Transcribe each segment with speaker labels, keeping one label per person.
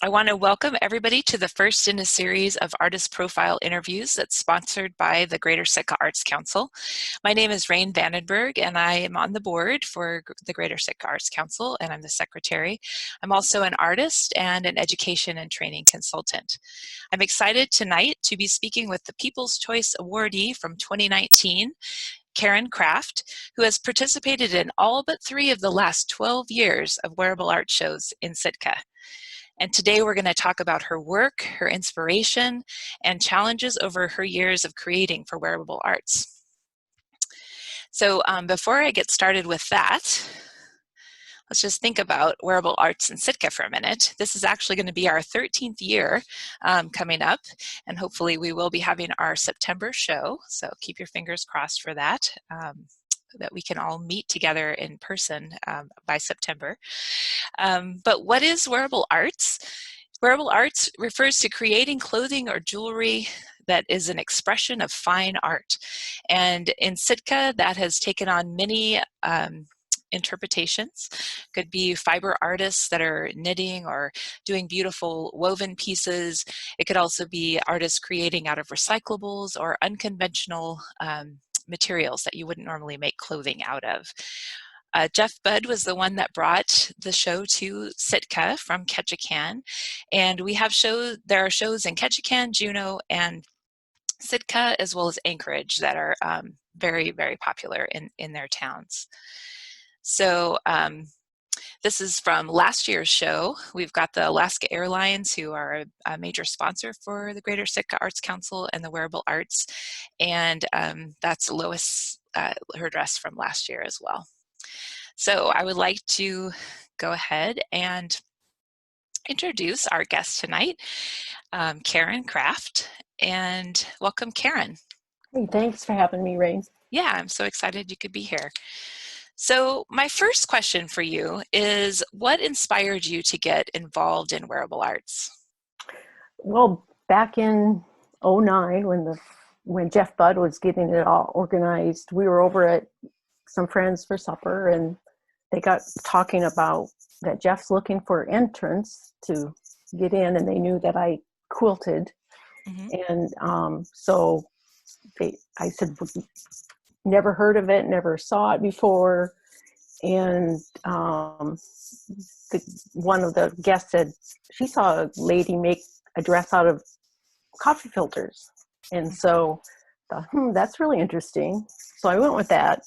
Speaker 1: I want to welcome everybody to the first in a series of artist profile interviews that's sponsored by the Greater Sitka Arts Council. My name is Rain Vandenberg, and I am on the board for the Greater Sitka Arts Council, and I'm the secretary. I'm also an artist and an education and training consultant. I'm excited tonight to be speaking with the People's Choice Awardee from 2019, Caryn Kraft, who has participated in all but 3 of the last 12 years of Wearable Arts shows in Sitka. And today we're going to talk about her work, her inspiration, and challenges over her years of creating for Wearable Arts. So before I get started with that, let's just think about Wearable Arts in Sitka for a minute. This is actually going to be our 13th year coming up, and hopefully we will be having our September show, so keep your fingers crossed for that. That we can all meet together in person by September. But what is Wearable Arts? Wearable Arts refers to creating clothing or jewelry that is an expression of fine art. And in Sitka, that has taken on many interpretations. Could be fiber artists that are knitting or doing beautiful woven pieces. It could also be artists creating out of recyclables or unconventional materials that you wouldn't normally make clothing out of. Jeff Budd was the one that brought the show to Sitka from Ketchikan, and we have there are shows in Ketchikan, Juneau, and Sitka, as well as Anchorage, that are very, very popular in their towns. So this is from last year's show. We've got the Alaska Airlines, who are a major sponsor for the Greater Sitka Arts Council and the Wearable Arts. And that's Lois, her dress from last year as well. So I would like to go ahead and introduce our guest tonight, Caryn Kraft. And welcome, Caryn.
Speaker 2: Hey, thanks for having me, Rain.
Speaker 1: Yeah, I'm so excited you could be here. So my first question for you is, what inspired you to get involved in Wearable Arts?
Speaker 2: Well, back in '09, when Jeff Budd was getting it all organized, we were over at some friends for supper, and they got talking about that Jeff's looking for entrants to get in, and they knew that I quilted. Mm-hmm. And so I said, never heard of it, never saw it before. And one of the guests said she saw a lady make a dress out of coffee filters. And so I thought, that's really interesting. So I went with that,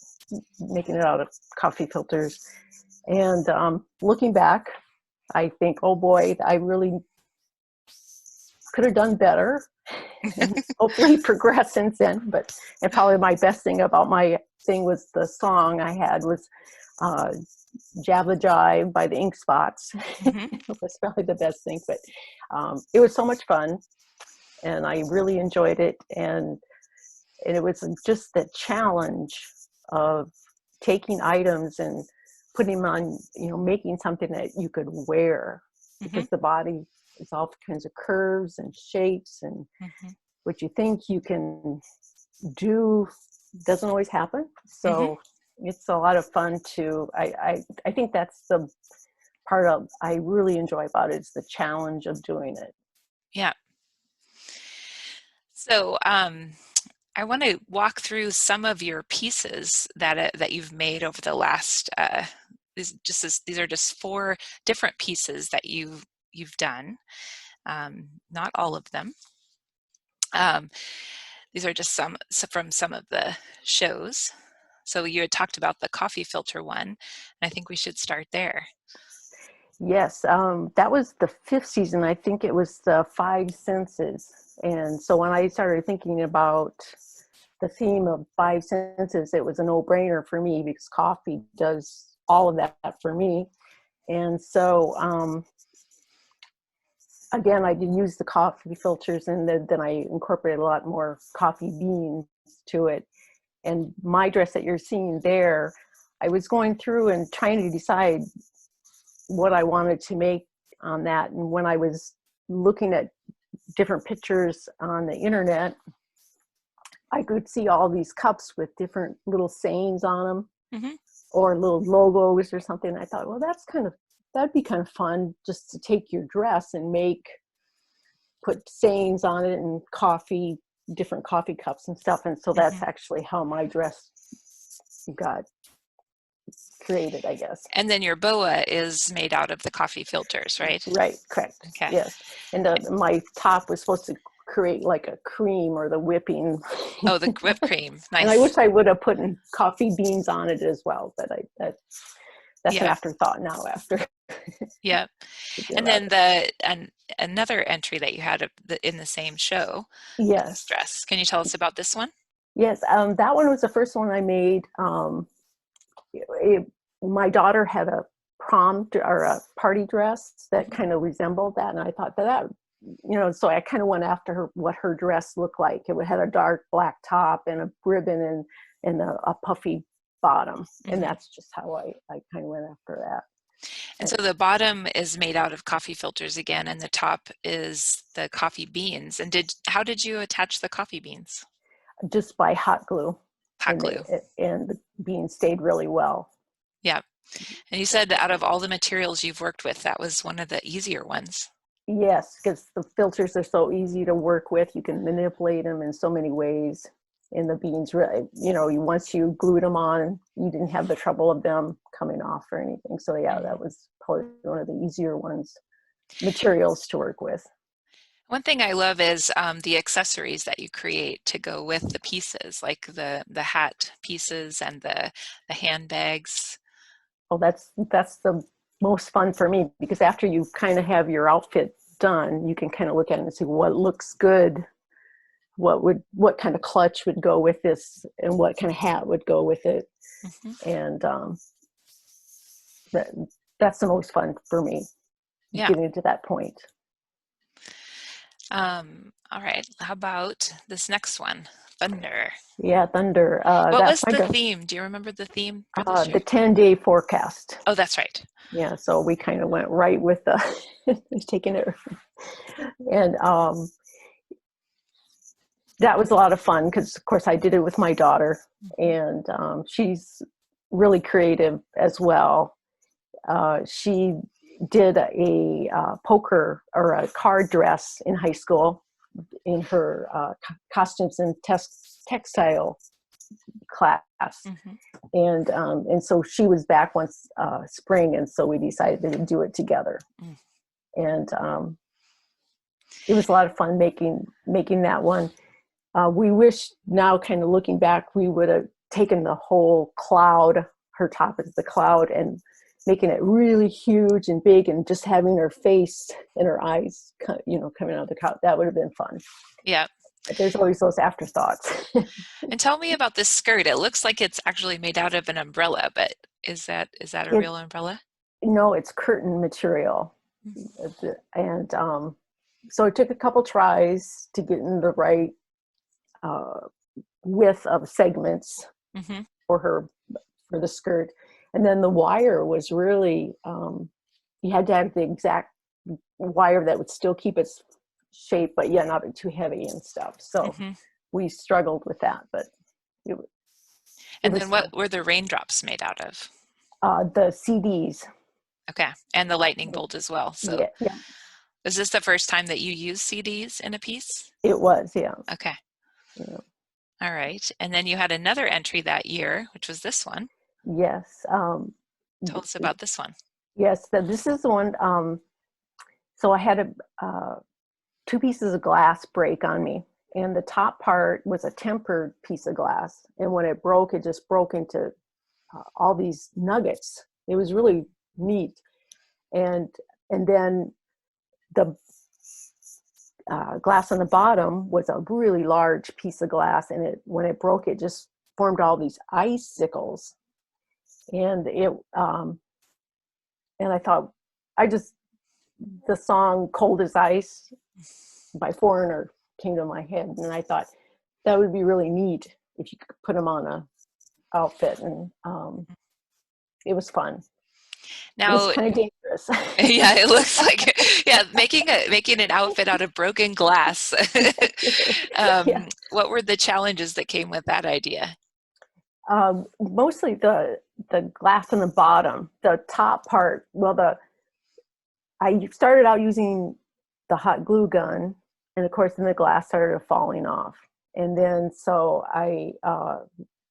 Speaker 2: making it out of coffee filters. And looking back, I think, oh boy, I really could have done better. And hopefully progress since then. And probably my best thing about my thing was the song I had was Jabba Jive by the Ink Spots. Mm-hmm. That's probably the best thing, but it was so much fun, and I really enjoyed it. And it was just the challenge of taking items and putting them on, making something that you could wear, because mm-hmm. the body is all kinds of curves and shapes, and mm-hmm. what you think you can do doesn't always happen. So mm-hmm. it's a lot of fun to, I think that's the part of I really enjoy about it, is the challenge of doing it.
Speaker 1: Yeah. So I want to walk through some of your pieces that you've made over the last, these are just 4 different pieces that you've done, not all of them. These are just some from some of the shows. So you had talked about the coffee filter one, and I think we should start there.
Speaker 2: Yes, that was the 5th season. I think it was the 5 senses. And so when I started thinking about the theme of 5 senses, it was a no-brainer for me, because coffee does all of that for me. And so again, I did use the coffee filters, and then I incorporated a lot more coffee beans to it. And my dress that you're seeing there, I was going through and trying to decide what I wanted to make on that. And when I was looking at different pictures on the internet, I could see all these cups with different little sayings on them, mm-hmm. or little logos or something. I thought, well, that's kind of that'd be kind of fun, just to take your dress and put sayings on it and different coffee cups and stuff. And so that's actually how my dress got created, I guess.
Speaker 1: And then your boa is made out of the coffee filters, right?
Speaker 2: Right, correct.
Speaker 1: Okay.
Speaker 2: Yes. And my top was supposed to create like a cream or the whipping.
Speaker 1: Oh, the whipped cream. Nice.
Speaker 2: And I wish I would have put coffee beans on it as well, but that's an afterthought now after.
Speaker 1: Yeah. And then another entry that you had in the same show.
Speaker 2: Yes.
Speaker 1: Dress. Can you tell us about this one?
Speaker 2: Yes. That one was the first one I made. My daughter had a prom or a party dress that kind of resembled that, and I thought that so I kind of went after what her dress looked like. It had a dark black top and a ribbon and a puffy bottom, and that's just how I kind of went after that.
Speaker 1: And so the bottom is made out of coffee filters again, and the top is the coffee beans. And how did you attach the coffee beans?
Speaker 2: Just by hot glue.
Speaker 1: Hot glue.
Speaker 2: And the beans stayed really well.
Speaker 1: Yeah. And you said out of all the materials you've worked with, that was one of the easier ones.
Speaker 2: Yes, because the filters are so easy to work with. You can manipulate them in so many ways. And the beans, really, once you glued them on, you didn't have the trouble of them coming off or anything. So yeah, that was probably one of the easier materials to work with.
Speaker 1: One thing I love is the accessories that you create to go with the pieces, like the hat pieces and the handbags.
Speaker 2: Well, that's the most fun for me, because after you kind of have your outfit done, you can kind of look at it and see what looks good, what kind of clutch would go with this, and what kind of hat would go with it. And that's the most fun for me, getting to that point.
Speaker 1: All right. How about this next one? Thunder.
Speaker 2: Yeah, Thunder.
Speaker 1: What was the theme? Do you remember the theme for this year?
Speaker 2: The 10-day forecast.
Speaker 1: Oh, that's right.
Speaker 2: Yeah, so we kind of went right with taking it. And that was a lot of fun, because, of course, I did it with my daughter, and she's really creative as well. She did a poker or a card dress in high school in her costumes and textile class. And so she was back once spring, and so we decided to do it together. And it was a lot of fun making that one. We wish now, kind of looking back, we would have taken the whole cloud, her top is the cloud, and making it really huge and big, and just having her face and her eyes, coming out of the cloud. That would have been fun.
Speaker 1: Yeah.
Speaker 2: But there's always those afterthoughts.
Speaker 1: And tell me about this skirt. It looks like it's actually made out of an umbrella, but is that a real umbrella?
Speaker 2: No, it's curtain material. And so it took a couple tries to get in the right width of segments for the skirt. And then the wire was really, you had to have the exact wire that would still keep its shape, but not be too heavy and stuff. So we struggled with that, but
Speaker 1: And then what were the raindrops made out of?
Speaker 2: The CDs.
Speaker 1: Okay. And the lightning bolt as well. So
Speaker 2: yeah.
Speaker 1: Is this the first time that you used CDs in a piece?
Speaker 2: It was, yeah.
Speaker 1: Okay.
Speaker 2: Yeah.
Speaker 1: All right. And then you had another entry that year, which was this one.
Speaker 2: Yes.
Speaker 1: Tell us about this one.
Speaker 2: Yes, this is the one. So I had two pieces of glass break on me, and the top part was a tempered piece of glass. And when it broke, it just broke into all these nuggets. It was really neat. And then the glass on the bottom was a really large piece of glass, and when it broke, it just formed all these icicles. And and I thought, the song "Cold as Ice" by Foreigner came to my head, and I thought that would be really neat if you could put them on a outfit, and it was fun.
Speaker 1: Now,
Speaker 2: it was kind of dangerous.
Speaker 1: Yeah, it looks like making an outfit out of broken glass. What were the challenges that came with that idea?
Speaker 2: Mostly the glass on the bottom. The top part, well, I started out using the hot glue gun, and of course then the glass started falling off. And then so I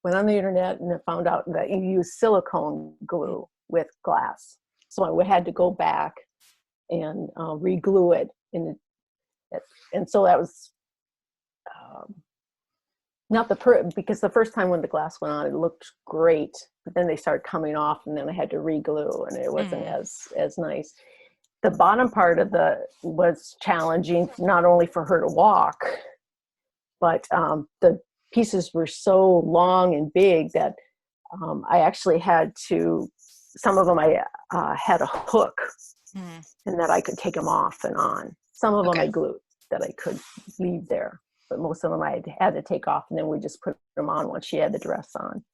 Speaker 2: went on the internet and I found out that you use silicone glue with glass. So I had to go back and re-glue it. And so that was not because the first time when the glass went on, it looked great, but then they started coming off, and then I had to re-glue, and it wasn't as nice. The bottom part of was challenging, not only for her to walk, but the pieces were so long and big that I actually had to. Some of them I had a hook, and that I could take them off and on. Some of them I glued that I could leave there. But most of them I had to take off, and then we just put them on once she had the dress on.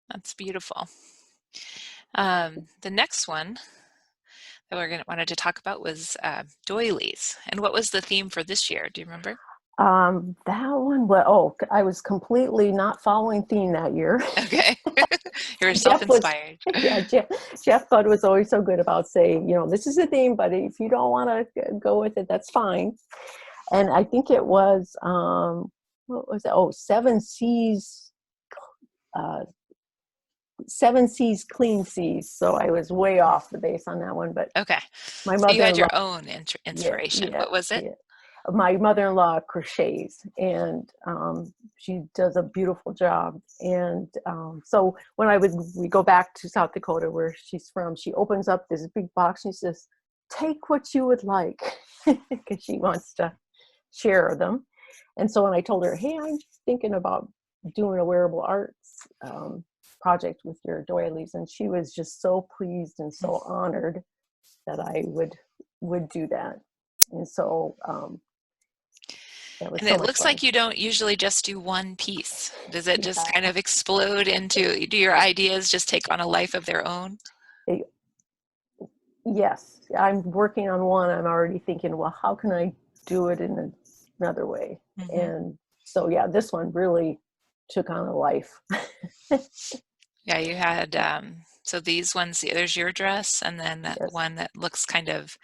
Speaker 1: That's beautiful. The next one that we're wanted to talk about was doilies. And what was the theme for this year? Do you remember?
Speaker 2: That one, I was completely not following theme that year.
Speaker 1: Okay. You were self-inspired.
Speaker 2: Jeff Budd was always so good about saying, this is the theme, but if you don't want to go with it, that's fine. And I think it was, what was it? Oh, Seven Seas, Clean Seas. So I was way off the base on that one, but
Speaker 1: okay.
Speaker 2: My
Speaker 1: so you had your own inspiration. What was it?
Speaker 2: My mother-in-law crochets, and she does a beautiful job. And so when we go back to South Dakota, where she's from, she opens up this big box and she says, "Take what you would like," because she wants to share them. And so when I told her, "Hey, I'm thinking about doing a Wearable Arts project with your doilies," and she was just so pleased and so honored that I would do that. And so
Speaker 1: and it looks like you don't usually just do one piece. Does it just kind of explode into, do your ideas just take on a life of their own?
Speaker 2: Yes, I'm working on one. I'm already thinking, well, how can I do it in another way? And so, this one really took on a life.
Speaker 1: Yeah, you had, so these ones, there's your dress, and then that one that looks kind of,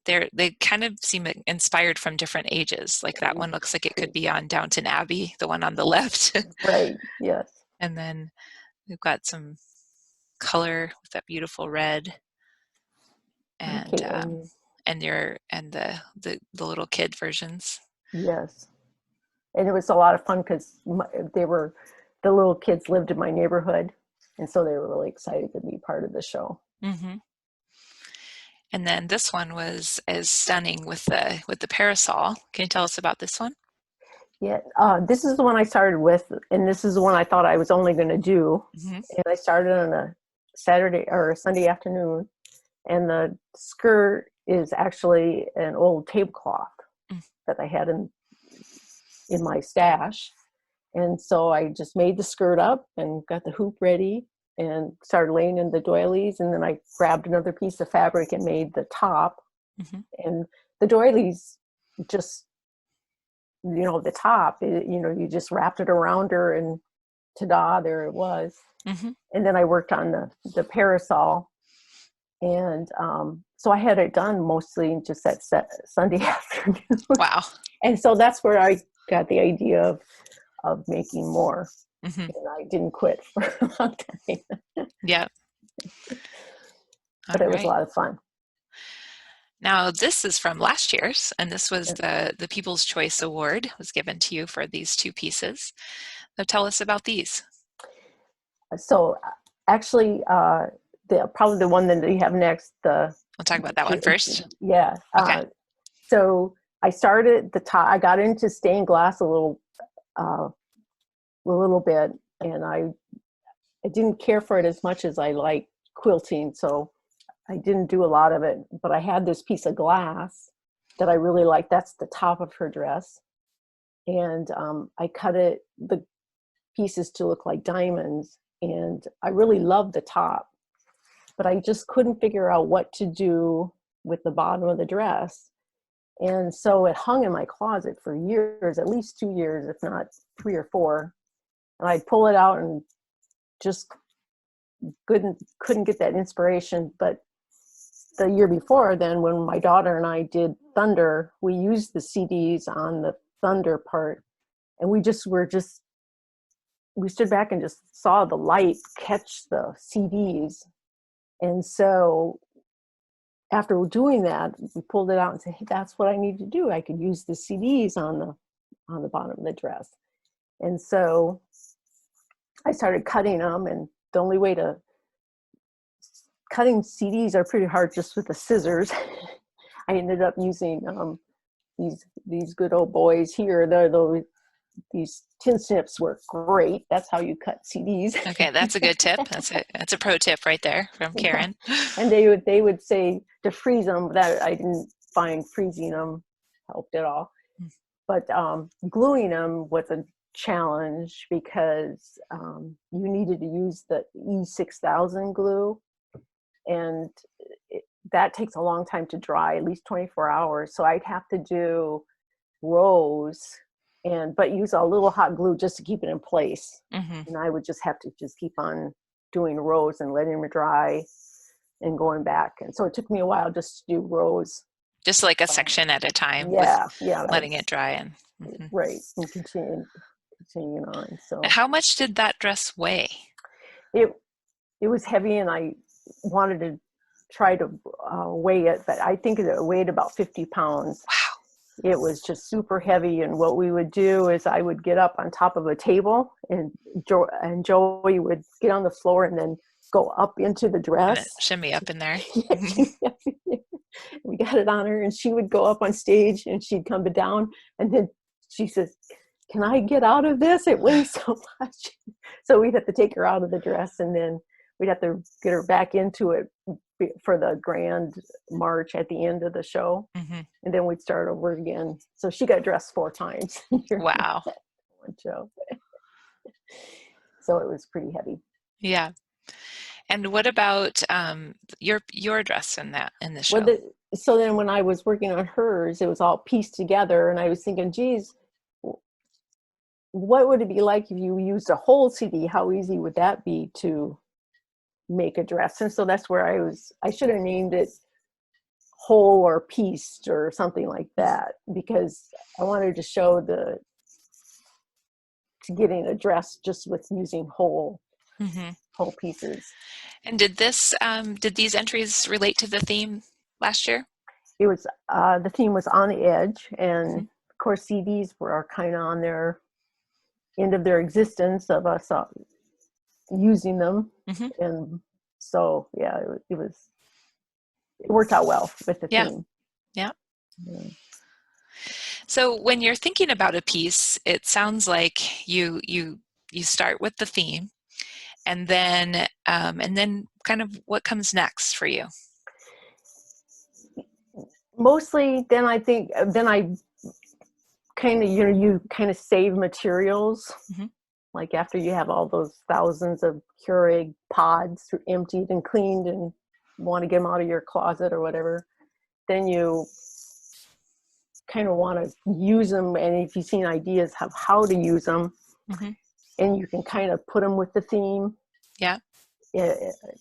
Speaker 1: they kind of seem inspired from different ages. Like that one looks like it could be on Downton Abbey, the one on the left.
Speaker 2: Right, yes.
Speaker 1: And then we've got some color with that beautiful red. And the little kid versions.
Speaker 2: Yes. And it was a lot of fun because the little kids lived in my neighborhood, and so they were really excited to be part of the show.
Speaker 1: And then this one is stunning with the parasol. Can you tell us about this one?
Speaker 2: Yeah, this is the one I started with, and this is the one I thought I was only going to do. And I started on a Saturday or a Sunday afternoon, and the skirt is actually an old tablecloth that I had in my stash. And so I just made the skirt up and got the hoop ready and started laying in the doilies, and then I grabbed another piece of fabric and made the top. And the doilies just, the top, you just wrapped it around her, and ta-da, there it was. And then I worked on the parasol, and so I had it done mostly just that Sunday afternoon.
Speaker 1: Wow. And
Speaker 2: so that's where I got the idea of making more. And I didn't quit for a long time.
Speaker 1: Yeah.
Speaker 2: But it was a lot of fun.
Speaker 1: Now this is from last year's, and this was the People's Choice Award was given to you for these two pieces. So tell us about these.
Speaker 2: So actually, probably the one that you have next.
Speaker 1: We'll talk about that one first.
Speaker 2: Yeah.
Speaker 1: Okay.
Speaker 2: So I started the top. I got into stained glass a little bit, and I didn't care for it as much as I like quilting, so I didn't do a lot of it. But I had this piece of glass that I really liked. That's the top of her dress, and I cut the pieces to look like diamonds, and I really loved the top, but I just couldn't figure out what to do with the bottom of the dress. And so it hung in my closet for years, at least 2 years, if not 3 or 4. And I'd pull it out and just couldn't get that inspiration. But the year before, then when my daughter and I did Thunder, we used the CDs on the Thunder part, and we stood back and just saw the light catch the CDs. And so after doing that, we pulled it out and said, hey, that's what I need to do. I could use the CDs on the bottom of the dress. And so I started cutting them, and the only way to cutting CDs are pretty hard just with the scissors. I ended up using these good old boys here. These tin snips work great. That's how you cut CDs.
Speaker 1: Okay, that's a good tip. That's a pro tip right there from Caryn.
Speaker 2: Yeah. And they would say to freeze them. That I didn't find freezing them helped at all. But gluing them was a challenge because you needed to use the E6000 glue, and that takes a long time to dry, at least 24 hours. So I'd have to do rows, but use a little hot glue just to keep it in place. And I would just have to keep on doing rows and letting them dry and going back. And so it took me a while just to do rows.
Speaker 1: Just like a section at a time.
Speaker 2: Yeah.
Speaker 1: Letting it dry and
Speaker 2: right, and continuing on. So
Speaker 1: how much did that dress weigh?
Speaker 2: It was heavy, and I wanted to try to weigh it, but I think it weighed about 50 pounds.
Speaker 1: Wow.
Speaker 2: It was just super heavy. And what we would do is I would get up on top of a table, and Joey would get on the floor and then go up into the dress.
Speaker 1: Shimmy up in there.
Speaker 2: We got it on her, and she would go up on stage, and she'd come down, and then she says, can I get out of this? It weighs so much. So we'd have to take her out of the dress, and then we'd have to get her back into it for the grand march at the end of the show. And then we'd start over again. So she got dressed 4 times.
Speaker 1: Wow.
Speaker 2: One show. So it was pretty heavy.
Speaker 1: Yeah. And what about your dress in the show?
Speaker 2: Well, so then when I was working on hers, it was all pieced together, and I was thinking, geez, what would it be like if you used a whole CD? How easy would that be to make a dress? And so that's where I should have named it whole or pieced or something like that, because I wanted to show getting a dress just with using whole pieces.
Speaker 1: And did these entries relate to the theme last year?
Speaker 2: It was the theme was on the edge, and of course CDs were kind of on their end of their existence of us using them. And so it worked out well with the theme.
Speaker 1: Yeah. So when you're thinking about a piece, it sounds like you start with the theme, and then kind of what comes next for you?
Speaker 2: Mostly then I kind of, you kind of save materials. Like after you have all those thousands of Keurig pods emptied and cleaned and want to get them out of your closet or whatever, then you kind of want to use them. And if you've seen ideas of how to use them, and you can kind of put them with the theme.
Speaker 1: Yeah.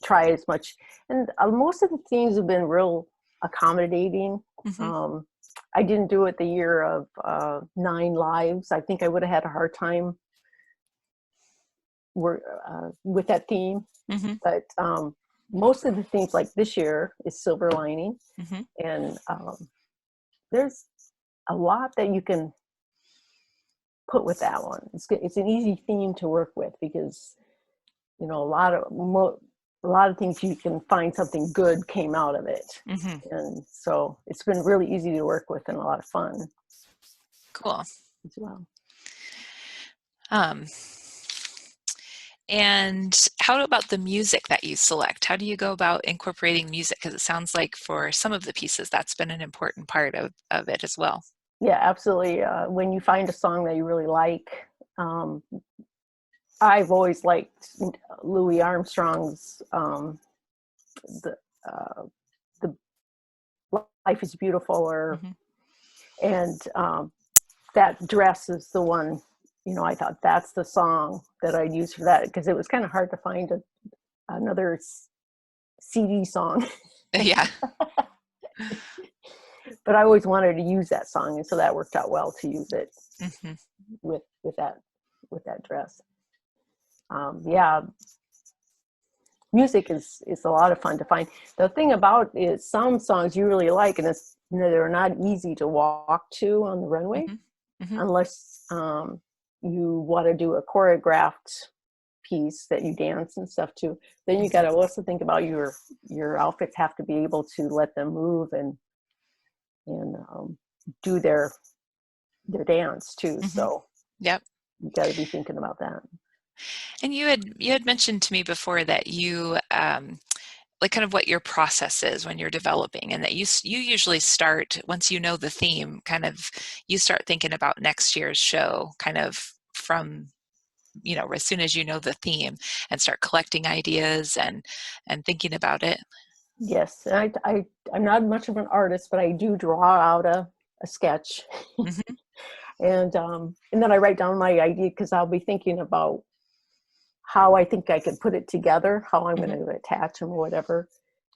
Speaker 2: Try as much. And most of the themes have been real accommodating. I didn't do it the year of 9 Lives. I think I would have had a hard time with that theme. But most of the themes, like this year, is silver lining. And there's a lot that you can put with that one. It's an easy theme to work with because a lot of things you can find something good came out of it. And so it's been really easy to work with and a lot of fun.
Speaker 1: Cool.
Speaker 2: As well.
Speaker 1: And how about the music that you select? How do you go about incorporating music? Because it sounds like for some of the pieces, that's been an important part of it as well.
Speaker 2: Yeah, absolutely. When you find a song that you really like, I've always liked Louis Armstrong's the Life is Beautiful, and that dress is the one. I thought that's the song that I'd use for that, because it was kind of hard to find another CD song.
Speaker 1: Yeah.
Speaker 2: But I always wanted to use that song, and so that worked out well to use it
Speaker 1: Mm-hmm.
Speaker 2: with that dress. Yeah, music is a lot of fun to find. The thing about it is some songs you really like, and it's, they're not easy to walk to on the runway
Speaker 1: Mm-hmm. Mm-hmm.
Speaker 2: unless you want to do a choreographed piece that you dance and stuff to. Then you got to also think about your outfits have to be able to let them move and do their dance too.
Speaker 1: Mm-hmm.
Speaker 2: So
Speaker 1: Yep.
Speaker 2: you got to be thinking about that.
Speaker 1: And you had mentioned to me before that you like kind of what your process is when you're developing, and that you usually start once you know the theme, kind of you start thinking about next year's show kind of from as soon as you know the theme, and start collecting ideas and thinking about it.
Speaker 2: Yes, and I'm not much of an artist, but I do draw out a sketch,
Speaker 1: Mm-hmm.
Speaker 2: and then I write down my idea because I'll be thinking about how I think I can put it together, how I'm
Speaker 1: Mm-hmm.
Speaker 2: going to attach them or whatever,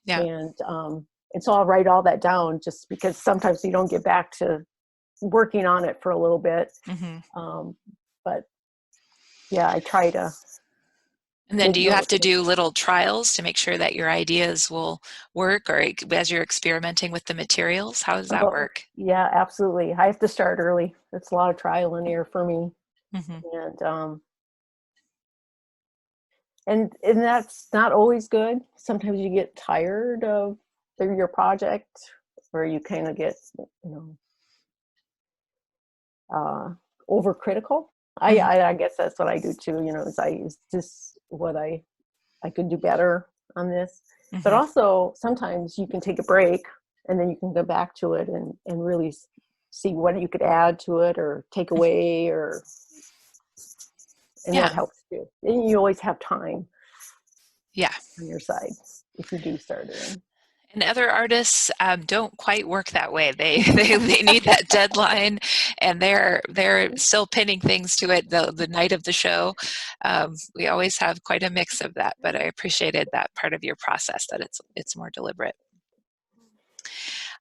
Speaker 1: Yeah.
Speaker 2: and so I'll write all that down just because sometimes you don't get back to working on it for a little bit,
Speaker 1: Mm-hmm.
Speaker 2: but yeah, I try to
Speaker 1: And then
Speaker 2: make
Speaker 1: do you have
Speaker 2: notes.
Speaker 1: to do little trials to make sure that your ideas will work, or as you're experimenting with the materials? How does that
Speaker 2: Oh,
Speaker 1: work?
Speaker 2: yeah, absolutely. I have to start early. It's a lot of trial and error for me,
Speaker 1: Mm-hmm.
Speaker 2: and and that's not always good. Sometimes you get tired of your project, or you kind of get uh, overcritical.
Speaker 1: Mm-hmm.
Speaker 2: I guess that's what I do too. Is this what I could do better on this? But
Speaker 1: Mm-hmm.
Speaker 2: also sometimes you can take a break and then you can go back to it and really see what you could add to it or take away, and that
Speaker 1: Yeah.
Speaker 2: helps too. And you always have time
Speaker 1: Yeah.
Speaker 2: on your side if you do start early.
Speaker 1: And other artists don't quite work that way. They need that deadline, and they're still pinning things to it the night of the show. We always have quite a mix of that, but I appreciated that part of your process, that it's more deliberate.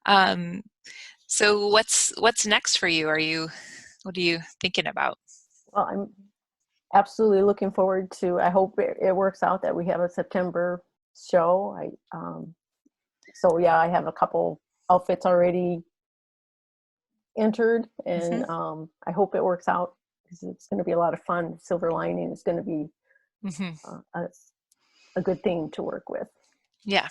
Speaker 1: Um, so what's next for you? What are you thinking about?
Speaker 2: Well, I'm absolutely looking forward to. I hope it works out that we have a September show. So yeah, I have a couple outfits already entered,
Speaker 1: Hmm.
Speaker 2: and I hope it works out because it's going to be a lot of fun. Silver lining is going to be
Speaker 1: Hmm.
Speaker 2: a good thing to work with.
Speaker 1: Yeah.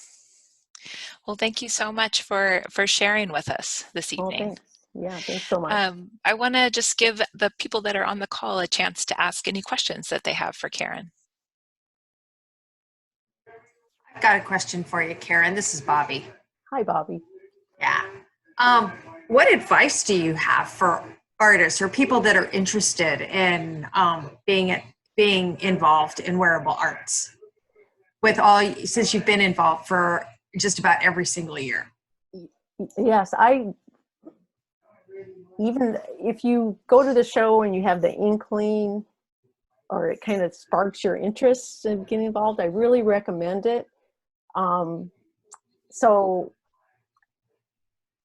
Speaker 1: Well, thank you so much for sharing with us this
Speaker 2: Oh,
Speaker 1: evening.
Speaker 2: thanks. Yeah, thanks so much.
Speaker 1: I want to just give the people that are on the call a chance to ask any questions that they have for Caryn.
Speaker 3: I've got a question for you, Caryn. This is Bobby.
Speaker 2: Hi, Bobby.
Speaker 3: Yeah. What advice do you have for artists or people that are interested in being involved in wearable arts? Since you've been involved for just about every single year.
Speaker 2: Yes, even if you go to the show and you have the inkling or it kind of sparks your interest in getting involved, I really recommend it. So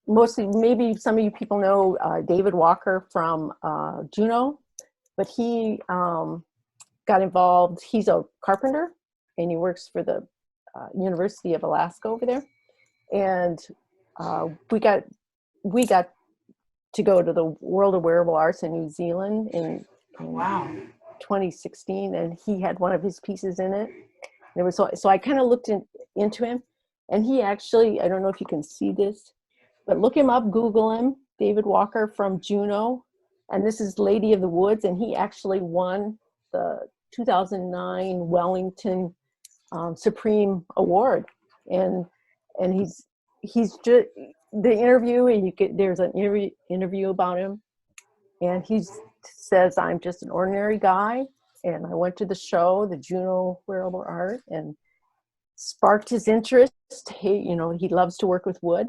Speaker 2: mostly, maybe some of you people know David Walker from Juneau, but he got involved. He's a carpenter and he works for the University of Alaska over there. And we got to go to the World of Wearable Arts in New Zealand in
Speaker 3: Wow.
Speaker 2: 2016, and he had one of his pieces in it. And it was so I kind of looked into him, and he actually, I don't know if you can see this, but look him up, Google him, David Walker from Juneau, and this is Lady of the Woods, and he actually won the 2009 Wellington Supreme Award, and he's just the interview, and there's an interview about him, and he says, I'm just an ordinary guy, and I went to the show, the Juneau Wearable Art, and sparked his interest. He loves to work with wood,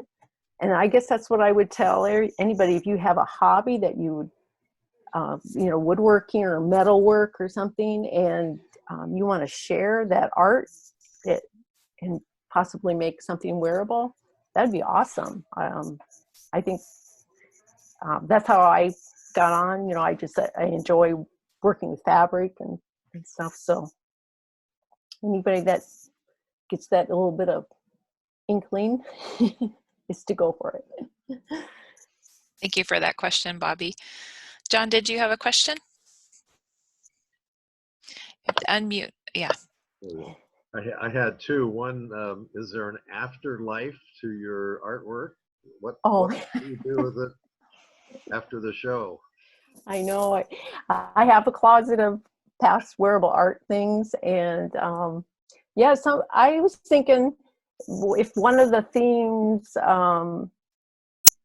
Speaker 2: and I guess that's what I would tell anybody. If you have a hobby that you would, woodworking or metalwork or something, and you want to share that art, and possibly make something wearable, that'd be awesome. I think that's how I got on. You know, I enjoy working with fabric and stuff. So anybody that gets that little bit of inkling is to go for it.
Speaker 1: Thank you for that question, Bobby. John, did you have a question? You have to unmute. Yeah.
Speaker 4: I had two. One, is there an afterlife to your artwork? What do you do with it after the show?
Speaker 2: I know. I have a closet of past wearable art things, and yeah. So I was thinking, if one of the themes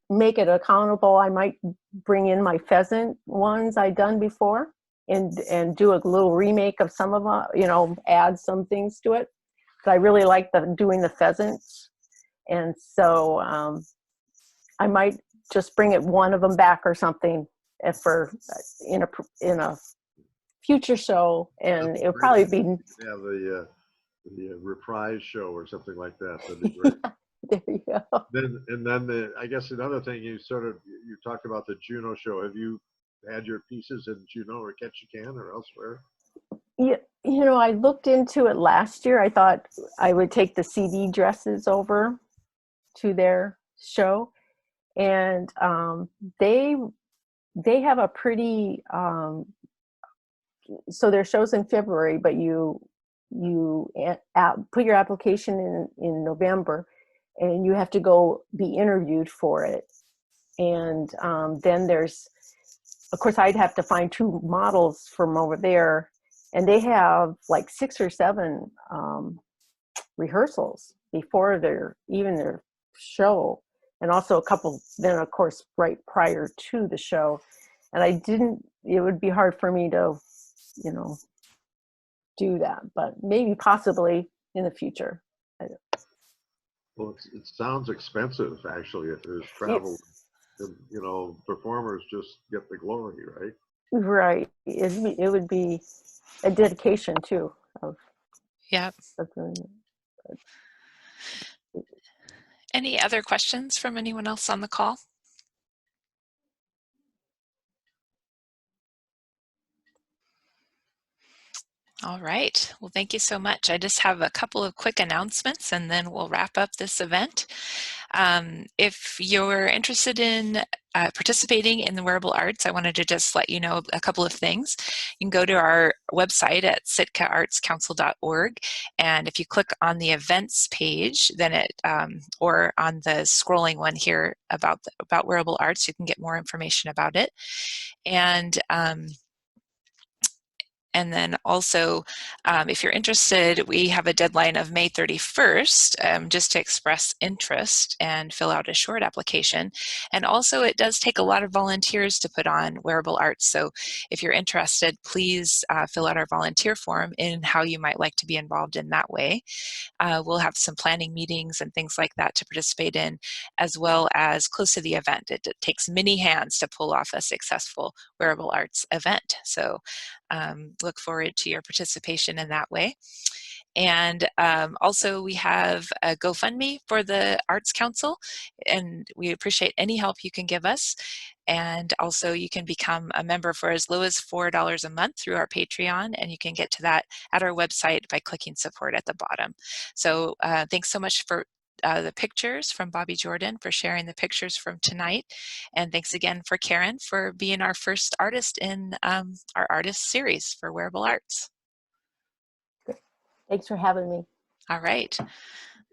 Speaker 2: make it accountable, I might bring in my pheasant ones I'd done before, and do a little remake of some of them. You know, add some things to it. Because I really like doing the pheasants, and so I might just bring one of them back or something for in a future show, and it'll probably be
Speaker 4: the reprise show or something like that. That'd be great.
Speaker 2: There you go.
Speaker 4: Then I guess another thing you talked about the Juneau show. Have you had your pieces in Juneau or Ketchikan or elsewhere?
Speaker 2: Yeah, you know, I looked into it last year. I thought I would take the CD dresses over to their show, and they have a pretty so their show's in February, but you put your application in November, and you have to go be interviewed for it. And then there's, of course, I'd have to find 2 models from over there, and they have like 6 or 7 rehearsals before their show, and also a couple then, of course, right prior to the show. And it would be hard for me to, you know, do that, but maybe possibly in the future.
Speaker 4: Well, it sounds expensive, actually, if there's travel. You know, performers just get the glory, right?
Speaker 2: Right. It would be a dedication too.
Speaker 1: Yeah. Any other questions from anyone else on the call? All right. Well, thank you so much. I just have a couple of quick announcements and then we'll wrap up this event. If you're interested in participating in the Wearable Arts, I wanted to just let you know a couple of things. You can go to our website at sitkaartscouncil.org, and if you click on the events page, then or on the scrolling one here about Wearable Arts, you can get more information about it. And then also, if you're interested, we have a deadline of May 31st just to express interest and fill out a short application. And also, it does take a lot of volunteers to put on Wearable Arts. So if you're interested, please fill out our volunteer form in how you might like to be involved in that way. We'll have some planning meetings and things like that to participate in, as well as close to the event. It takes many hands to pull off a successful Wearable Arts event. So look forward to your participation in that way. And also we have a GoFundMe for the Arts Council, and we appreciate any help you can give us. And also you can become a member for as low as $4 a month through our Patreon, and you can get to that at our website by clicking support at the bottom. So thanks so much for the pictures from Bobby Jordan, for sharing the pictures from tonight. And thanks again for Caryn for being our first artist in our artist series for Wearable Arts.
Speaker 2: Thanks for having me.
Speaker 1: All right.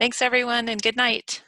Speaker 1: Thanks everyone, and good night.